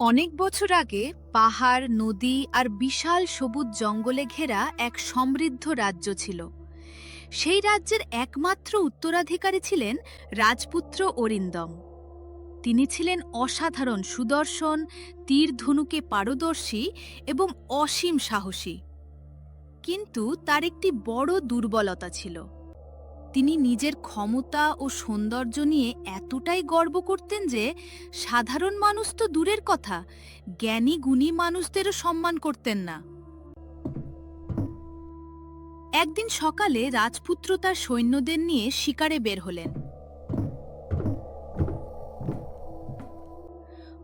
অনেক বছর আগে পাহাড়, নদী আর বিশাল সবুজ জঙ্গলে ঘেরা এক সমৃদ্ধ রাজ্য ছিল। সেই রাজ্যের একমাত্র উত্তরাধিকারী ছিলেন রাজপুত্র অরিন্দম। তিনি ছিলেন অসাধারণ সুদর্শন, তীর ধনুকে পারদর্শী এবং অসীম সাহসী। কিন্তু তার একটি বড় দুর্বলতা ছিল। তিনি নিজের ক্ষমতা ও সৌন্দর্য নিয়ে এতটাই গর্ব করতেন যে সাধারণ মানুষ তো দূরের কথা, জ্ঞানী গুণী মানুষদেরও সম্মান করতেন না। একদিন সকালে রাজপুত্র তার সৈন্যদের নিয়ে শিকারে বের হলেন।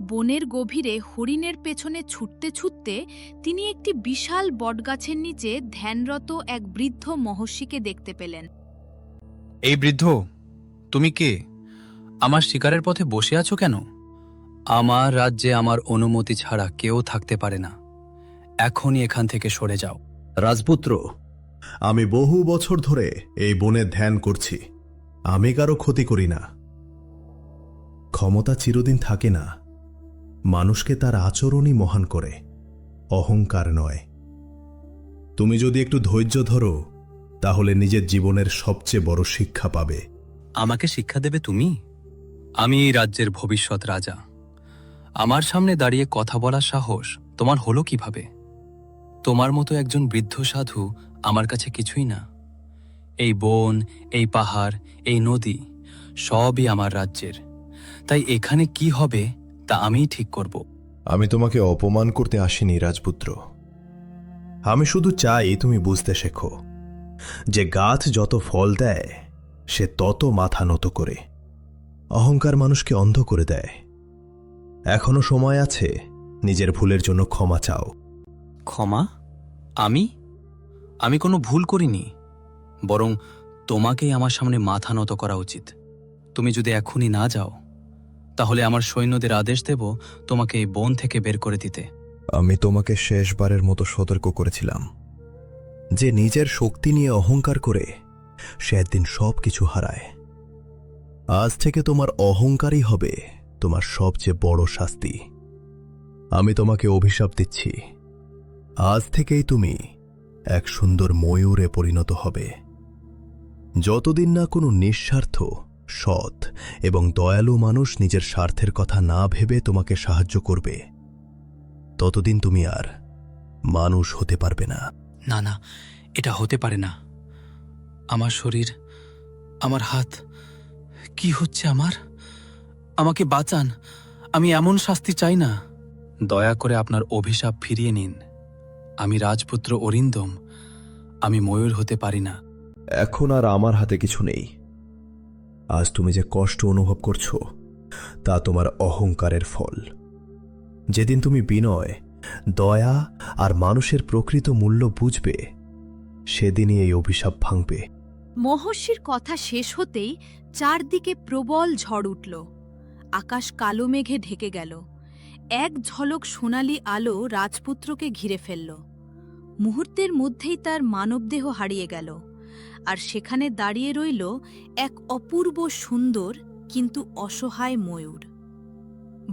বনের গভীরে হরিণের পেছনে ছুটতে ছুটতে তিনি একটি বিশাল বটগাছের নিচে ধ্যানরত এক বৃদ্ধ মহর্ষিকে দেখতে পেলেন। এই বৃদ্ধ, তুমি কে? আমার শিকারের পথে বসে আছো কেন? আমার রাজ্যে আমার অনুমতি ছাড়া কেউ থাকতে পারে না। এখনই এখান থেকে সরে যাও। রাজপুত্র, আমি বহু বছর ধরে এই বনে ধ্যান করছি। আমি কারো ক্ষতি করি না। ক্ষমতা চিরদিন থাকে না, মানুষকে তার আচরণই মহান করে, অহংকার নয়। তুমি যদি একটু ধৈর্য ধরো তাহলে নিজের জীবনের সবচেয়ে বড় শিক্ষা পাবে। আমাকে শিক্ষা দেবে তুমি? আমি এই রাজ্যের ভবিষ্যৎ রাজা। আমার সামনে দাঁড়িয়ে কথা বলার সাহস তোমার হলো কিভাবে? তোমার মতো একজন বৃদ্ধ সাধু আমার কাছে কিছুই না। এই বন, এই পাহাড়, এই নদী সবই আমার রাজ্যের। তাই এখানে কি হবে তা আমিই ঠিক করব। আমি তোমাকে অপমান করতে আসিনি রাজপুত্র। আমি শুধু চাই তুমি বুঝতে শেখো যে গাছ যত ফল দেয় সে তত মাথা নত করে। অহংকার মানুষকে অন্ধ করে দেয়। এখনো সময় আছে, নিজের ভুলের জন্য ক্ষমা চাও। ক্ষমা? আমি কোনো ভুল করিনি। বরং তোমাকেই আমার সামনে মাথা নত করা উচিত। তুমি যদি এখনই না যাও তাহলে আমার সৈন্যদের আদেশ দেব তোমাকে এই বন থেকে বের করে দিতে। আমি তোমাকে শেষবারের মতো সতর্ক করেছিলাম যে নিজের শক্তি নিয়ে অহংকার করে সে একদিন সবকিছু হারায়। আজ থেকে তোমার অহংকারই হবে তোমার সবচেয়ে বড় শাস্তি। আমি তোমাকে অভিশাপ দিচ্ছি, আজ থেকেই তুমি এক সুন্দর ময়ূরে পরিণত হবে। যতদিন না কোনো নিঃস্বার্থ, সৎ এবং দয়ালু মানুষ নিজের স্বার্থের কথা না ভেবে তোমাকে সাহায্য করবে, ততদিন তুমি আর মানুষ হতে পারবে না। না না, এটা হতে পারে না। আমার শরীর, আমার হাত, কি হচ্ছে আমার? আমাকে বাঁচান। আমি এমন শাস্তি চাই না। দয়া করে আপনার অভিশাপ ফিরিয়ে নিন। আমি রাজপুত্র অরিন্দম, আমি ময়ূর হতে পারি না। এখন আর আমার হাতে কিছু নেই। আজ তুমি যে কষ্ট অনুভব করছো তা তোমার অহংকারের ফল। যেদিন তুমি বিনয়, দয়া আর মানুষের প্রকৃত মূল্য বুঝবে, সেদিনই এই অভিশাপ ভাঙবে। মহর্ষির কথা শেষ হতেই চারদিকে প্রবল ঝড় উঠল। আকাশ কালো মেঘে ঢেকে গেল। এক ঝলক সোনালি আলো রাজপুত্রকে ঘিরে ফেলল। মুহূর্তের মধ্যেই তার মানবদেহ হারিয়ে গেল, আর সেখানে দাঁড়িয়ে রইল এক অপূর্ব সুন্দর কিন্তু অসহায় ময়ূর।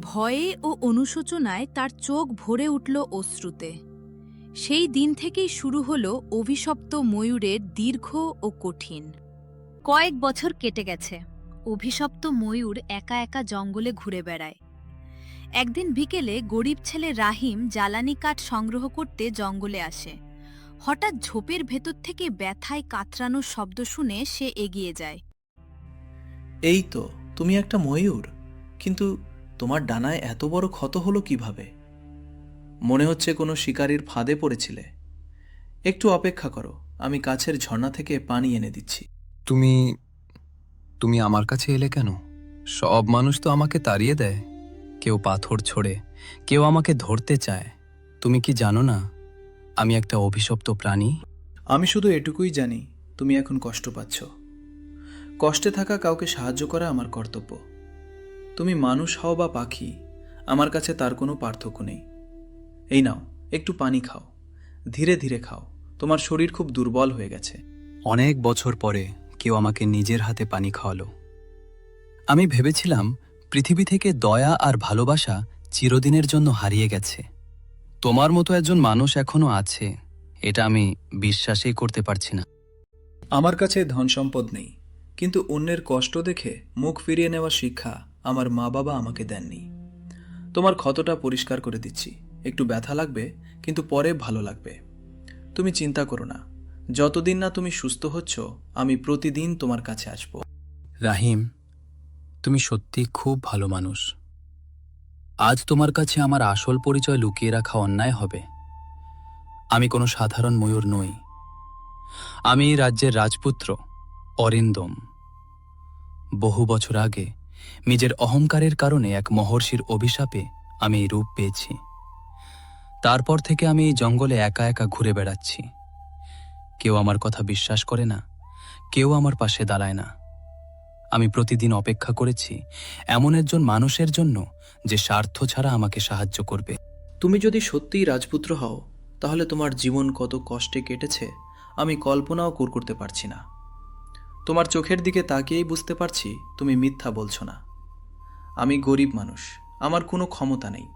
ভয়ে ও অনুশোচনায় তার চোখ ভরে উঠল অশ্রুতে। সেই দিন থেকেই শুরু হল অভিশপ্ত ময়ূরের দীর্ঘ ও কঠিন। কয়েক বছর কেটে গেছে। অভিশপ্ত ময়ূর একা একা জঙ্গলে ঘুরে বেড়ায়। একদিন বিকেলে গরিব ছেলে রাহিম জ্বালানি কাঠ সংগ্রহ করতে জঙ্গলে আসে। হঠাৎ ঝোপের ভেতর থেকে ব্যথায় কাতরানো শব্দ শুনে সে এগিয়ে যায়। এই তো, তুমি একটা ময়ূর, কিন্তু তোমার ডানায় এত বড় ক্ষত হলো কিভাবে? মনে হচ্ছে কোনো শিকারীর ফাঁদে পড়েছিলে। একটু অপেক্ষা করো, আমি কাছের ঝর্ণা থেকে পানি এনে দিচ্ছি। তুমি তুমি আমার কাছে এলে কেন? সব মানুষ তো আমাকে তাড়িয়ে দেয়। কেউ পাথর ছোড়ে, কেউ আমাকে ধরতে চায়। তুমি কি জানো না আমি একটা অভিশপ্ত প্রাণী? আমি শুধু এটুকুই জানি, তুমি এখন কষ্ট পাচ্ছ। কষ্টে থাকা কাউকে সাহায্য করা আমার কর্তব্য। তুমি মানুষ হও বা পাখি, আমার কাছে তার কোনো পার্থক্য নেই। এই নাও, একটু পানি খাও। ধীরে ধীরে খাও, তোমার শরীর খুব দুর্বল হয়ে গেছে। অনেক বছর পরে কেউ আমাকে নিজের হাতে পানি খাওয়ালো। আমি ভেবেছিলাম পৃথিবী থেকে দয়া আর ভালোবাসা চিরদিনের জন্য হারিয়ে গেছে। তোমার মতো একজন মানুষ এখনো আছে, এটা আমি বিশ্বাসই করতে পারছি না। আমার কাছে ধন সম্পদ নেই, কিন্তু অন্যের কষ্ট দেখে মুখ ফিরিয়ে নেওয়ার শিক্ষা আমার মা বাবা আমাকে দেননি। তোমার ক্ষতটা পরিষ্কার করে দিচ্ছি, একটু ব্যথা লাগবে, কিন্তু পরে ভালো লাগবে। তুমি চিন্তা করো না, যতদিন না তুমি সুস্থ হচ্ছ আমি প্রতিদিন তোমার কাছে আসব। রাহিম, তুমি সত্যি খুব ভালো মানুষ। আজ তোমার কাছে আমার আসল পরিচয় লুকিয়ে রাখা অন্যায় হবে। আমি কোনো সাধারণ ময়ূর নই। আমি এই রাজ্যের রাজপুত্র অরিন্দম। বহু বছর আগে নিজের অহংকারের কারণে এক মহর্ষির অভিশাপে আমি এই রূপ পেয়েছি। তারপর থেকে আমি এই জঙ্গলে একা একা ঘুরে বেড়াচ্ছি। কেউ আমার কথা বিশ্বাস করে না, কেউ আমার পাশে দাঁড়ায় না। আমি প্রতিদিন অপেক্ষা করেছি এমন একজন মানুষের জন্য যে স্বার্থ ছাড়া আমাকে সাহায্য করবে। তুমি যদি সত্যিই রাজপুত্র হও, তাহলে তোমার জীবন কত কষ্টে কেটেছে আমি কল্পনাও করতে পারছি না। তোমার চোখের দিকে তাকিয়েই বুঝতে পারছি তুমি মিথ্যা বলছো না। আমি গরিব মানুষ, আমার কোনো ক্ষমতা নেই,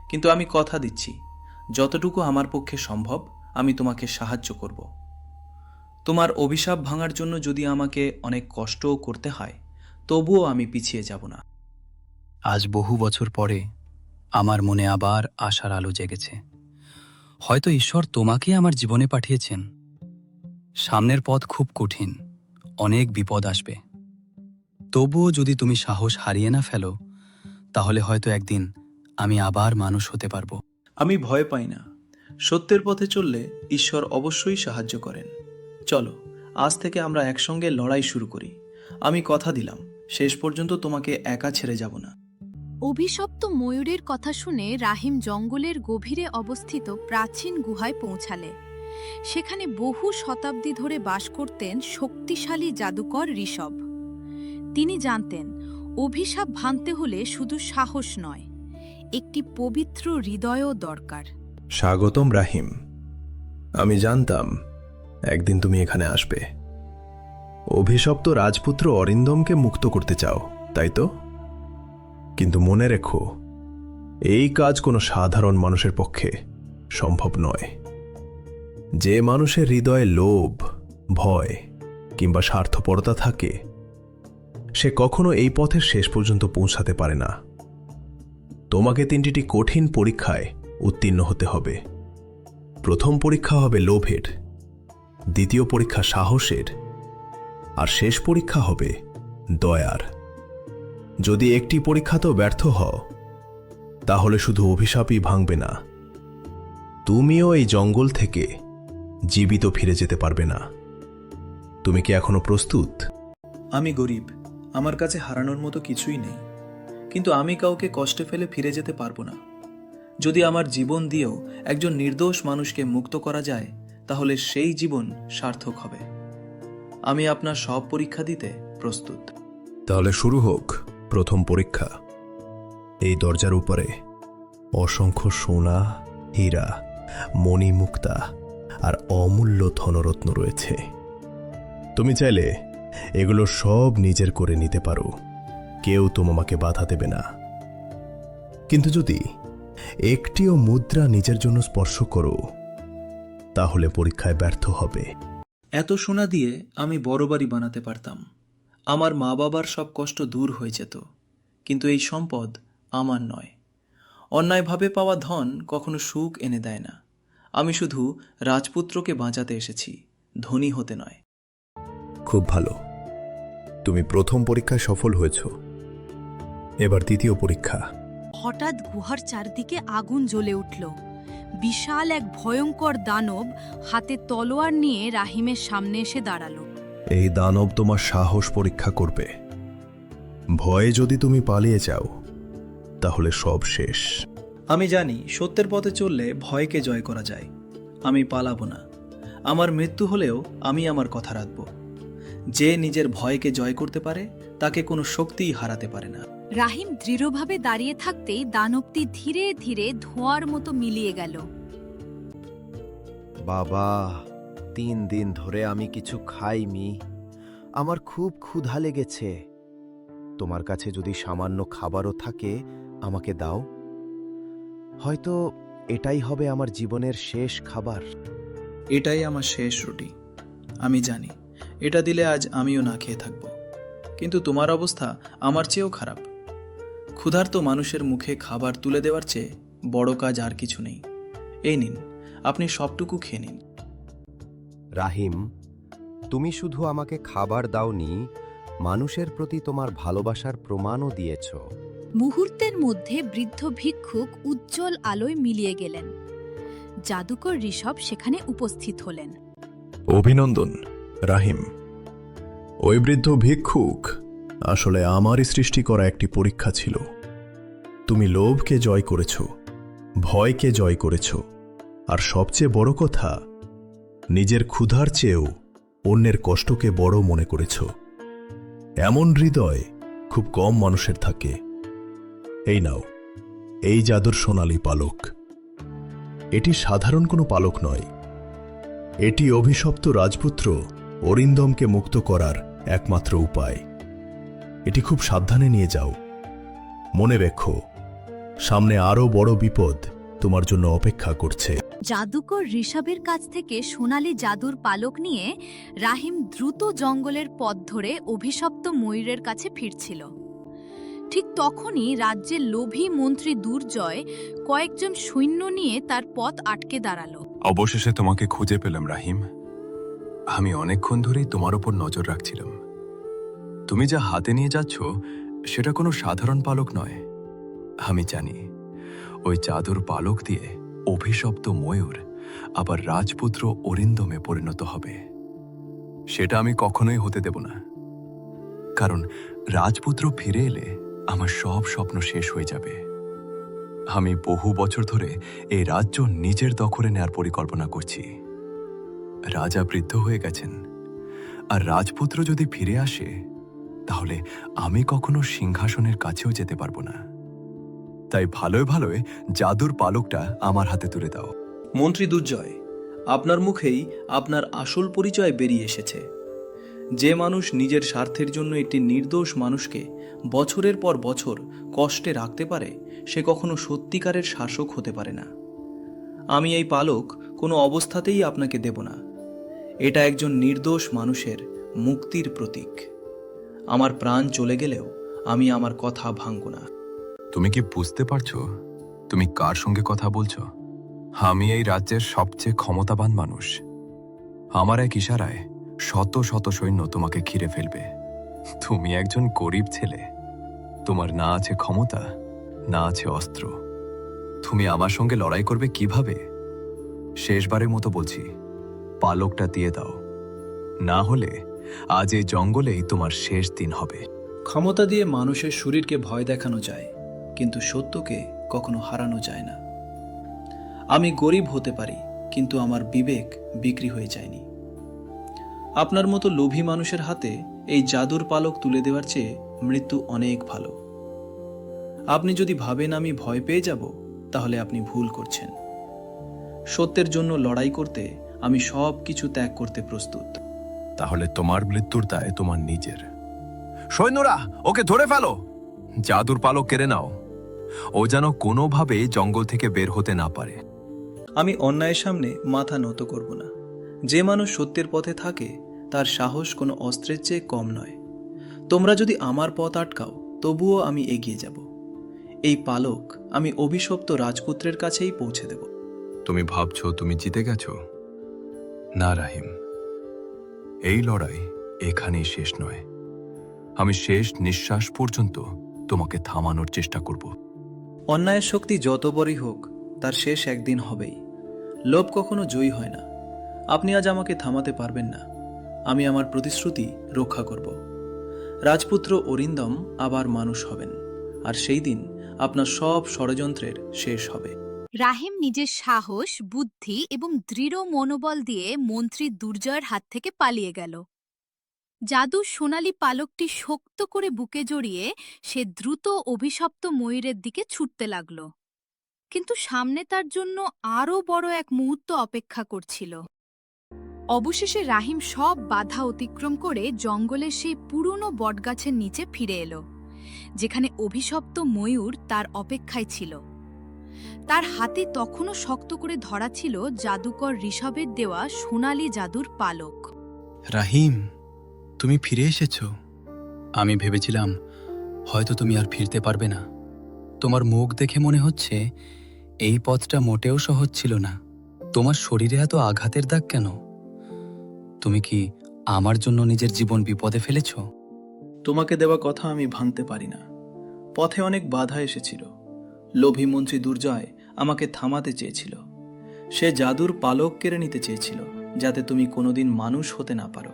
কিন্তু আমি কথা দিচ্ছি যতটুকু আমার পক্ষে সম্ভব আমি তোমাকে সাহায্য করব। তোমার অভিশাপ ভাঙার জন্য যদি আমাকে অনেক কষ্টও করতে হয়, তবুও আমি পিছিয়ে যাব না। আজ বহু বছর পরে আমার মনে আবার আশার আলো জেগেছে। হয়তো ঈশ্বর তোমাকেই আমার জীবনে পাঠিয়েছেন। সামনের পথ খুব কঠিন, অনেক বিপদ আসবে। তবুও যদি তুমি সাহস হারিয়ে না ফেলো, তাহলে হয়তো একদিন আমি আবার মানুষ হতে পারবো। আমি ভয় পাই না। সত্যের পথে চললে ঈশ্বর অবশ্যই সাহায্য করেন। চলো, আজ থেকে আমরা একসঙ্গে লড়াই শুরু করি। আমি কথা দিলাম শেষ পর্যন্ত তোমাকে একা ছেড়ে যাব না। অভিশপ্ত ময়ূরের কথা শুনে রাহিম জঙ্গলের গভীরে অবস্থিত প্রাচীন গুহায় পৌঁছালে। সেখানে বহু শতাব্দী ধরে বাস করতেন শক্তিশালী জাদুকর ঋষভ। তিনি জানতেন অভিশাপ ভাঙতে হলে শুধু সাহস নয়, একটি পবিত্র হৃদয়ও দরকার। স্বাগতম রাহিম। আমি জানতাম একদিন তুমি এখানে আসবে। অভিশপ্ত রাজপুত্র অরিন্দমকে মুক্ত করতে চাও, তাই তো? কিন্তু মনে রেখো, এই কাজ কোনো সাধারণ মানুষের পক্ষে সম্ভব নয়। যে মানুষের হৃদয়ে লোভ, ভয় কিংবা স্বার্থপরতা থাকে, সে কখনো এই পথের শেষ পর্যন্ত পৌঁছাতে পারে না। তোমাকে তিনটি কঠিন পরীক্ষায় উত্তীর্ণ হতে হবে। প্রথম পরীক্ষা হবে লোভের, দ্বিতীয় পরীক্ষা সাহসের, আর শেষ পরীক্ষা হবে দয়ার। যদি একটি পরীক্ষাতেও ব্যর্থ হও, তাহলে শুধু অভিশাপই ভাঙবে না, তুমিও এই জঙ্গল থেকে জীবিত ফিরে যেতে পারবে না। তুমি কি এখনো প্রস্তুত? আমি গরিব, আমার কাছে হারানোর মতো কিছুই নেই, কিন্তু আমি কাউকে কষ্টে ফেলে ফিরে যেতে পারবো না। যদি আমার জীবন দিয়েও একজন নির্দোষ মানুষকে মুক্ত করা যায়, তাহলে সেই জীবন সার্থক হবে। আমি আপনার সব পরীক্ষা দিতে প্রস্তুত। তাহলে শুরু হোক প্রথম পরীক্ষা। এই দরজার উপরে অসংখ্য সোনা, হীরা, মণিমুক্তা আর অমূল্য ধনরত্ন রয়েছে। তুমি চাইলে এগুলো সব নিজের করে নিতে পারো, কেউ তোমাকে বাধা দেবে না। কিন্তু যদি একটিও মুদ্রা নিজের জন্য স্পর্শ করো, তাহলে পরীক্ষায় ব্যর্থ হবে। এত সোনা দিয়ে আমি বড় বাড়ি বানাতে পারতাম, আমার মা বাবার সব কষ্ট দূর হয়ে যেত, কিন্তু এই সম্পদ আমার নয়। অন্যায়ভাবে পাওয়া ধন কখনো সুখ এনে দেয় না। আমি শুধু রাজপুত্রকে বাঁচাতে এসেছি, ধনী হতে নয়। খুব ভালো, তুমি প্রথম পরীক্ষায় সফল হয়েছ। এবার দ্বিতীয় পরীক্ষা। হঠাৎ গুহার চারদিকে আগুন জ্বলে উঠল। বিশাল এক ভয়ঙ্কর দানব হাতে তলোয়ার নিয়ে রাহিমের সামনে এসে দাঁড়ালো। এই দানব তোমার সাহস পরীক্ষা করবে। ভয়ে যদি তুমি পালিয়ে যাও, তাহলে সব শেষ। আমি জানি সত্যের পথে চললে ভয়কে জয় করা যায়। আমি পালাবো না। আমার মৃত্যু হলেও আমি আমার কথা রাখব। যে নিজের ভয়কে জয় করতে পারে, তাকে কোনো শক্তিই হারাতে পারে না। রাহিম দৃঢ়ভাবে দাঁড়িয়ে থাকতেই দানবটি ধীরে ধীরে ধোঁয়ার মতো মিলিয়ে গেল। বাবা, 3 দিন ধরে আমি কিছু খাইনি। আমার খুব ক্ষুধা লেগেছে। তোমার কাছে যদি সামান্য খাবারও থাকে, আমাকে দাও। হয়তো এটাই হবে আমার জীবনের শেষ খাবার। এটাই আমার শেষ রুটি। আমি জানি এটা দিলে আজ আমিও না খেয়ে থাকব, কিন্তু তোমার অবস্থা আমার চেয়েও খারাপ। ক্ষুধার্ত মানুষের মুখে খাবার তুলে দেওয়ার চেয়ে বড় কাজ আর কিছু নেই। এই নিন, আপনি সবটুকু খেয়ে নিন। রাহিম, তুমি শুধু আমাকে খাবার দাওনি, মানুষের প্রতি তোমার ভালোবাসার প্রমাণও দিয়েছ। মুহূর্তের মধ্যে বৃদ্ধ ভিক্ষুক উজ্জ্বল আলোয় মিলিয়ে গেলেন। জাদুকর ঋষভ সেখানে উপস্থিত হলেন। অভিনন্দন রাহিম। ওই বৃদ্ধ ভিক্ষুক আসলে আমারই সৃষ্টি করা একটি পরীক্ষা ছিল। তুমি লোভকে জয় করেছ, ভয়কে জয় করেছ, আর সবচেয়ে বড় কথা, নিজের ক্ষুধার চেয়েও অন্যের কষ্টকে বড় মনে করেছ। এমন হৃদয় খুব কম মানুষের থাকে। এই নাও, এই জাদুর সোনালী পালক। এটি সাধারণ কোনো পালক নয়, এটি অভিশপ্ত রাজপুত্র অরিন্দমকে মুক্ত করার একমাত্র উপায়। এটি খুব সাবধানে নিয়ে যাও। মনে রেখো, সামনে আরও বড় বিপদ তোমার জন্য অপেক্ষা করছে। জাদুকর ঋষভের কাছ থেকে সোনালী জাদুর পালক নিয়ে রাহিম দ্রুত জঙ্গলের পথ ধরে অভিশপ্ত ময়ূরের কাছে ফিরছিল। ঠিক তখনই রাজ্যের লোভী মন্ত্রী দুর্জয় কয়েকজন সৈন্য নিয়ে তার পথ আটকে দাঁড়ালো। অবশেষে তোমাকে খুঁজে পেলাম রাহিম। আমি অনেকক্ষণ ধরেই তোমার উপর নজর রাখছিলাম। তুমি যা হাতে নিয়ে যাচ্ছ সেটা কোনো সাধারণ পালক নয়। আমি জানি ওই জাদুর পালক দিয়ে অভিশপ্ত ময়ূর আবার রাজপুত্র অরিন্দমে পরিণত হবে। সেটা আমি কখনোই হতে দেব না, কারণ রাজপুত্র ফিরে এলে আমার সব স্বপ্ন শেষ হয়ে যাবে। আমি বহু বছর ধরে এই রাজ্য নিজের দখলে নেয়ার পরিকল্পনা করছি। রাজা বৃদ্ধ হয়ে গেছেন, আর রাজপুত্র যদি ফিরে আসে তাহলে আমি কখনো সিংহাসনের কাছেও যেতে পারবো না। তাই ভালোই ভালোই জাদুর পালকটা আমার হাতে তুলে দাও। মন্ত্রী দুর্জয়, আপনার মুখেই আপনার আসল পরিচয় বেরিয়ে এসেছে। যে মানুষ নিজের স্বার্থের জন্য একটি নির্দোষ মানুষকে বছরের পর বছর কষ্টে রাখতে পারে, সে কখনো সত্যিকারের শাসক হতে পারে না। আমি এই পালক কোনো অবস্থাতেই আপনাকে দেব না। এটা একজন নির্দোষ মানুষের মুক্তির প্রতীক। আমার প্রাণ চলে গেলেও আমি আমার কথা ভাঙব না। তুমি কি বুঝতে পারছো তুমি কার সঙ্গে কথা বলছো? আমি এই রাজ্যের সবচেয়ে ক্ষমতাবান মানুষ। আমার এক ইশারায় শত শত সৈন্য তোমাকে ঘিরে ফেলবে। তুমি একজন গরিব ছেলে, তোমার না আছে ক্ষমতা, না আছে অস্ত্র। তুমি আমার সঙ্গে লড়াই করবে কিভাবে? শেষবারের মতো বলছি, পালকটা দিয়ে দাও, না হলে আজ এই জঙ্গলেই তোমার শেষ দিন হবে। ক্ষমতা দিয়ে মানুষের শরীরকে ভয় দেখানো যায়, কিন্তু সত্যকে কখনো হারানো যায় না। আমি গরিব হতে পারি, কিন্তু আমার বিবেক বিক্রি হয়ে যায়নি। আপনার মতো লোভী মানুষের হাতে এই জাদুর পালক তুলে দেওয়ার চেয়ে মৃত্যু অনেক ভালো। আপনি যদি ভাবেন আমি ভয় পেয়ে যাব, তাহলে আপনি ভুল করছেন। সত্যের জন্য লড়াই করতে আমি সব কিছু ত্যাগ করতে প্রস্তুত। তাহলে তোমার মৃত্যুর দায় তোমার নিজের। সৈন্যরা, ওকে ধরে ফেলো! জাদুর পালক কেড়ে নাও, ও যেন কোনোভাবে জঙ্গল থেকে বের হতে না পারে। আমি অন্যায়ের সামনে মাথা নত করব না। যে মানুষ সত্যের পথে থাকে তার সাহস কোনো অস্ত্রের চেয়ে কম নয়। তোমরা যদি আমার পথ আটকাও, তবুও আমি এগিয়ে যাব। এই পালক আমি অভিশপ্ত রাজপুত্রের কাছেই পৌঁছে দেব। তুমি ভাবছো তুমি জিতে গেছো? না রাহিম, এই লড়াই এখানেই শেষ নয়। আমি শেষ নিঃশ্বাস পর্যন্ত তোমাকে থামানোর চেষ্টা করব। অন্যায়ের শক্তি যত বড়ই হোক, তার শেষ একদিন হবেই। লোভ কখনো জয়ী হয় না। আপনি আজ আমাকে থামাতে পারবেন না। আমি আমার প্রতিশ্রুতি রক্ষা করব। রাজপুত্র অরিন্দম আবার মানুষ হবেন, আর সেই দিন আপনার সব ষড়যন্ত্রের শেষ হবে। রাহিম নিজের সাহস, বুদ্ধি এবং দৃঢ় মনোবল দিয়ে মন্ত্রী দুর্জয়ের হাত থেকে পালিয়ে গেল। জাদুর সোনালী পালকটি শক্ত করে বুকে জড়িয়ে সে দ্রুত অভিশপ্ত ময়ূরের দিকে ছুটতে লাগল। কিন্তু সামনে তার জন্য আরও বড় এক মুহূর্ত অপেক্ষা করছিল। অবশেষে রাহিম সব বাধা অতিক্রম করে জঙ্গলের সেই পুরনো বটগাছের নিচে ফিরে এলো, যেখানে অভিশপ্ত ময়ূর তার অপেক্ষায় ছিল। তার হাতে তখনও শক্ত করে ধরা ছিল জাদুকর ঋষভের দেওয়া সোনালি জাদুর পালক। রাহিম, তুমি ফিরে এসেছো। আমি ভেবেছিলাম হয়তো তুমি আর ফিরতে পারবে না। তোমার মুখ দেখে মনে হচ্ছে এই পথটা মোটেও সহজ ছিল না। তোমার শরীরে এত আঘাতের দাগ কেন? তুমি কি আমার জন্য নিজের জীবন বিপদে ফেলেছ? তোমাকে দেওয়া কথা আমি ভাঙতে পারি না। পথে অনেক বাধা এসেছিল। লোভী মন্ত্রী দুর্জয় আমাকে থামাতে চেয়েছিল। সে জাদুর পালক কেড়ে নিতে চেয়েছিল, যাতে তুমি কোনোদিন মানুষ হতে না পারো।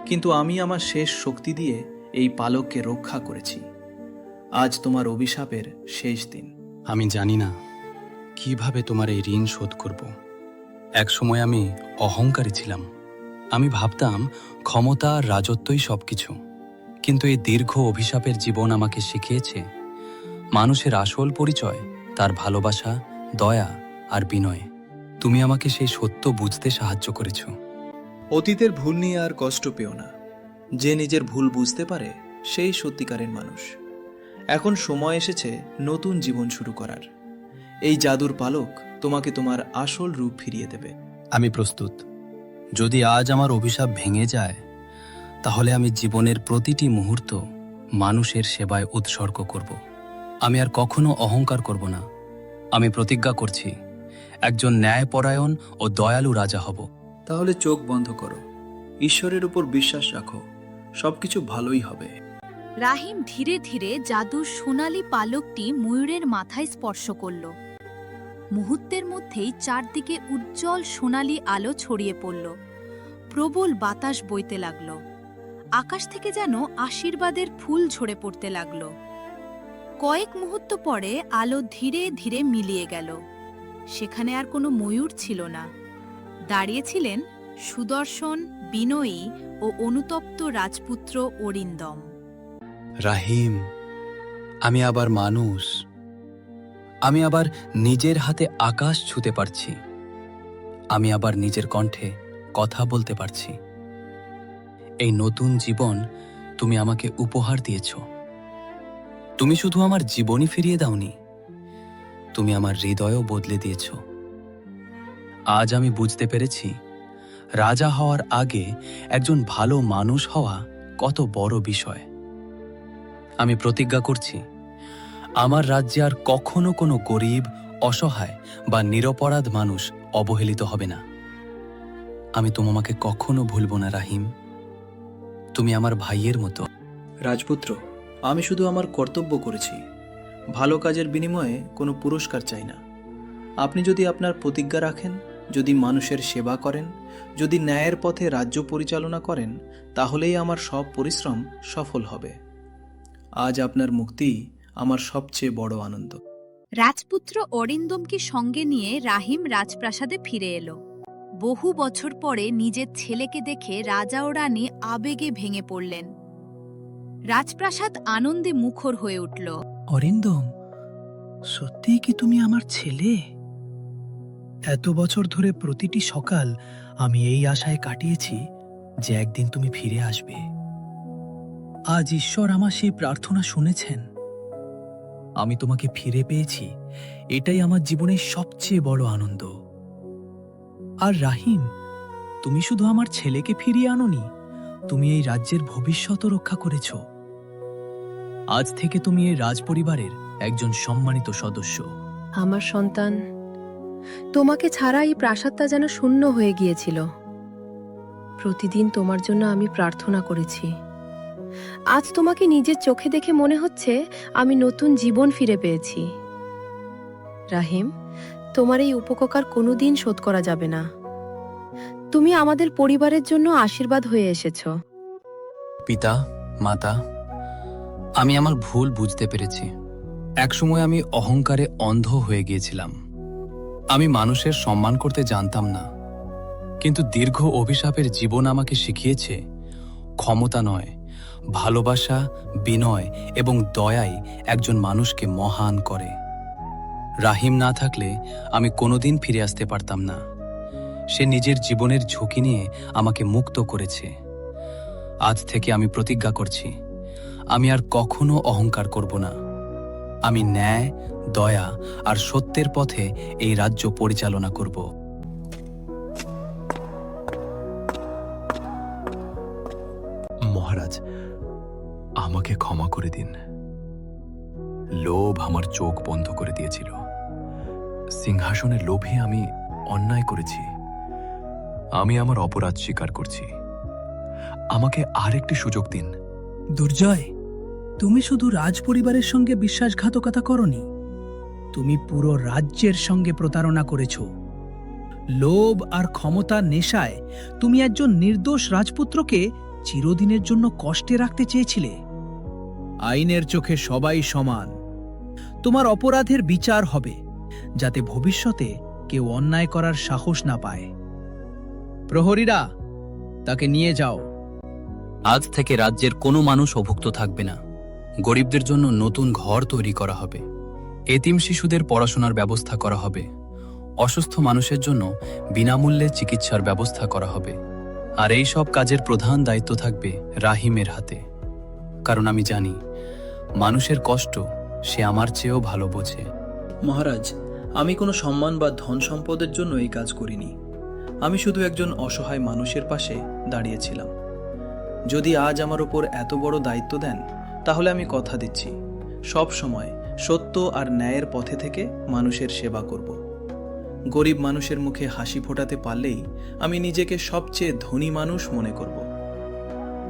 কিন্তু আমি আমার শেষ শক্তি দিয়ে এই পালককে রক্ষা করেছি। আজ তোমার অভিশাপের শেষ দিন। আমি জানি না কিভাবে তোমার এই ঋণ শোধ করব। একসময় আমি অহংকারী ছিলাম। আমি ভাবতাম ক্ষমতা আর রাজত্বই সবকিছু। কিন্তু এই দীর্ঘ অভিশাপের জীবন আমাকে শিখিয়েছে মানুষের আসল পরিচয় তার ভালোবাসা, দয়া আর বিনয়। তুমি আমাকে সেই সত্য বুঝতে সাহায্য করেছ। অতীতের ভুল নিয়ে আর কষ্ট পেও না। যে নিজের ভুল বুঝতে পারে সেই সত্যিকারের মানুষ। এখন সময় এসেছে নতুন জীবন শুরু করার। এই জাদুর পালক তোমাকে তোমার আসল রূপ ফিরিয়ে দেবে। আমি প্রস্তুত। যদি আজ আমার অভিশাপ ভেঙে যায়, তাহলে আমি জীবনের প্রতিটি মুহূর্ত মানুষের সেবায় উৎসর্গ করব। আমি আর কখনো অহংকার করব না। আমি প্রতিজ্ঞা করছি একজন ন্যায়পরায়ণ ও দয়ালু রাজা হব। তাহলে চোখ বন্ধ করো, ঈশ্বরের উপর বিশ্বাস রাখো, সবকিছু ভালোই হবে। রাহিম ধীরে ধীরে জাদুর সোনালি পালকটি ময়ূরের মাথায় স্পর্শ করল। মুহূর্তের মধ্যেই চারদিকে উজ্জ্বল সোনালি আলো ছড়িয়ে পড়ল। প্রবল বাতাস বইতে লাগল। আকাশ থেকে যেন আশীর্বাদের ফুল ঝরে পড়তে লাগল। কয়েক মুহূর্ত পরে আলো ধীরে ধীরে মিলিয়ে গেল। সেখানে আর কোনো ময়ূর ছিল না। দাঁড়িয়েছিলেন সুদর্শন, বিনয়ী ও অনুতপ্ত রাজপুত্র অরিন্দম। রাহিম, আমি আবার মানুষ। আমি আবার নিজের হাতে আকাশ ছুঁতে পারছি। আমি আবার নিজের কণ্ঠে কথা বলতে পারছি। এই নতুন জীবন তুমি আমাকে উপহার দিয়েছ। তুমি শুধু আমার জীবনই ফিরিয়ে দাওনি, তুমি আমার হৃদয়ও বদলে দিয়েছ। আজ আমি বুঝতে পেরেছি রাজা হওয়ার আগে একজন ভালো মানুষ হওয়া কত বড় বিষয়। আমি প্রতিজ্ঞা করছি আমার রাজ্যে আর কখনো কোনো গরিব, অসহায় বা নিরপরাধ মানুষ অবহেলিত হবে না। আমি তোমাকে কখনো ভুলব না রাহিম। তুমি আমার ভাইয়ের মতো। রাজপুত্র, আমি শুধু আমার কর্তব্য করেছি। ভালো কাজের বিনিময়ে কোনো পুরস্কার চাই না। আপনি যদি আপনার প্রতিজ্ঞা রাখেন, যদি মানুষের সেবা করেন, যদি ন্যায়ের পথে রাজ্য পরিচালনা করেন, তাহলেই আমার সব পরিশ্রম সফল হবে। আজ আপনার মুক্তি আমার সবচেয়ে বড় আনন্দ। রাজপুত্র অরিন্দমকে সঙ্গে নিয়ে রাহিম রাজপ্রাসাদে ফিরে এলো। বহু বছর পরে নিজের ছেলেকে দেখে রাজা ও রানী আবেগে ভেঙে পড়লেন। রাজপ্রাসাদ আনন্দে মুখর হয়ে উঠল। অরিন্দম, সত্যিই কি তুমি আমার ছেলে? এত বছর ধরে প্রতিটি সকাল আমি এই আশায় কাটিয়েছি যে একদিন তুমি ফিরে আসবে। আজ ঈশ্বর আমার সেই প্রার্থনা শুনেছেন। আমি তোমাকে ফিরে পেয়েছি, এটাই আমার জীবনের সবচেয়ে বড় আনন্দ। আর রাহিম, তুমি শুধু আমার ছেলেকে ফিরিয়ে আনোনি, তুমি এই রাজ্যের ভবিষ্যৎও রক্ষা করেছ। আজ থেকে তুমি এই রাজপরিবারের একজন সম্মানিত সদস্য। আমার সন্তান, তোমাকে ছাড়া এই প্রাসাদটা যেন শূন্য হয়ে গিয়েছিল। প্রতিদিন তোমার জন্য আমি প্রার্থনা করেছি। আজ তোমাকে নিজের চোখে দেখে মনে হচ্ছে আমি নতুন জীবন ফিরে পেয়েছি। রাহিম, তোমার এই উপকার কোনোদিন শোধ করা যাবে না। তুমি আমাদের পরিবারের জন্য আশীর্বাদ হয়ে এসেছো। পিতা, মাতা, আমি আমার ভুল বুঝতে পেরেছি। একসময় আমি অহংকারে অন্ধ হয়ে গিয়েছিলাম। আমি মানুষের সম্মান করতে জানতাম না। কিন্তু দীর্ঘ অভিশাপের জীবন আমাকে শিখিয়েছে ক্ষমতা নয়, ভালোবাসা, বিনয় এবং দয়াই একজন মানুষকে মহান করে। রাহিম না থাকলে আমি কোনোদিন ফিরে আসতে পারতাম না। সে নিজের জীবনের ঝুঁকি নিয়ে আমাকে মুক্ত করেছে। আজ থেকে আমি প্রতিজ্ঞা করছি আমি আর কখনো অহংকার করব না। আমি ন্যায়, দয়া আর সত্যের পথে এই রাজ্য পরিচালনা করব। মহারাজ, আমাকে ক্ষমা করে দিন। লোভ আমার চোখ বন্ধ করে দিয়েছিল। সিংহাসনের লোভে আমি অন্যায় করেছি। আমি আমার অপরাধ স্বীকার করছি। আমাকে আরেকটি সুযোগ দিন। দুর্জয়, তুমি শুধু রাজপরিবারের সঙ্গে বিশ্বাসঘাতকতা করনি, তুমি পুরো রাজ্যের সঙ্গে প্রতারণা করেছ। লোভ আর ক্ষমতার নেশায় তুমি একজন নির্দোষ রাজপুত্রকে চিরদিনের জন্য কষ্টে রাখতে চেয়েছিলে। আইনের চোখে সবাই সমান। তোমার অপরাধের বিচার হবে, যাতে ভবিষ্যতে কেউ অন্যায় করার সাহস না পায়। প্রহরীরা, তাকে নিয়ে যাও। আজ থেকে রাজ্যের কোনো মানুষ অভুক্ত থাকবে না। গরিবদের জন্য নতুন ঘর তৈরি করা হবে। এতিম শিশুদের পড়াশোনার ব্যবস্থা করা হবে। অসুস্থ মানুষের জন্য বিনামূল্যে চিকিৎসার ব্যবস্থা করা হবে। আর এই সব কাজের প্রধান দায়িত্ব থাকবে রাহিমের হাতে। কারণ আমি জানি মানুষের কষ্ট সে আমার চেয়েও ভালো বোঝে। মহারাজ, আমি কোনো সম্মান বা ধন সম্পদের জন্য এই কাজ করিনি। আমি শুধু একজন অসহায় মানুষের পাশে দাঁড়িয়েছিলাম। যদি আজ আমার ওপর এত বড় দায়িত্ব দেন, তাহলে আমি কথা দিচ্ছি সব সময় সত্য আর ন্যায়ের পথে থেকে মানুষের সেবা করব। গরিব মানুষের মুখে হাসি ফোটাতে পারলেই আমি নিজেকে সবচেয়ে ধনী মানুষ মনে করব।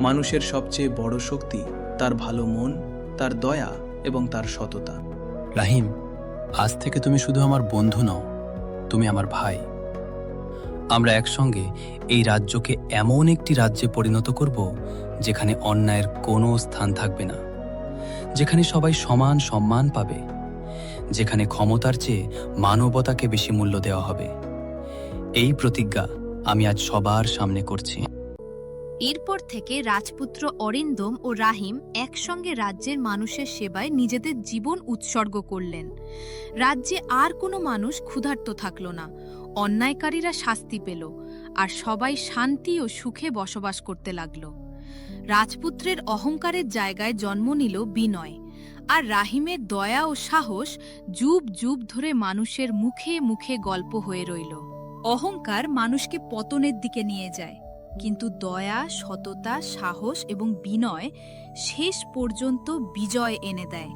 মানুষের সবচেয়ে বড় শক্তি তার ভালো মন, তার দয়া এবং তার সততা। রাহিম, আজ থেকে তুমি শুধু আমার বন্ধু নও, তুমি আমার ভাই। আমরা একসঙ্গে এই রাজ্যকে এমন একটি রাজ্যে পরিণত করব যেখানে অন্যায়ের কোনো স্থান থাকবে না, যেখানে সবাই সমান সম্মান পাবে, যেখানে ক্ষমতার চেয়ে মানবতাকে বেশি মূল্য দেওয়া হবে। এই প্রতিজ্ঞা আমি আজ সবার সামনে করছি। এরপর থেকে রাজপুত্র অরিন্দম ও রাহিম একসঙ্গে রাজ্যের মানুষের সেবায় নিজেদের জীবন উৎসর্গ করলেন। রাজ্যে আর কোনো মানুষ ক্ষুধার্ত থাকল না, অন্যায়কারীরা শাস্তি পেল, আর সবাই শান্তি ও সুখে বসবাস করতে লাগল। রাজপুত্রের অহংকারের জায়গায় জন্ম নিল বিনয়, আর রাহিমের দয়া ও সাহস যুগ যুগ ধরে মানুষের মুখে মুখে গল্প হয়ে রইল। অহংকার মানুষকে পতনের দিকে নিয়ে যায়, কিন্তু দয়া, সততা, সাহস এবং বিনয় শেষ পর্যন্ত বিজয় এনে দেয়।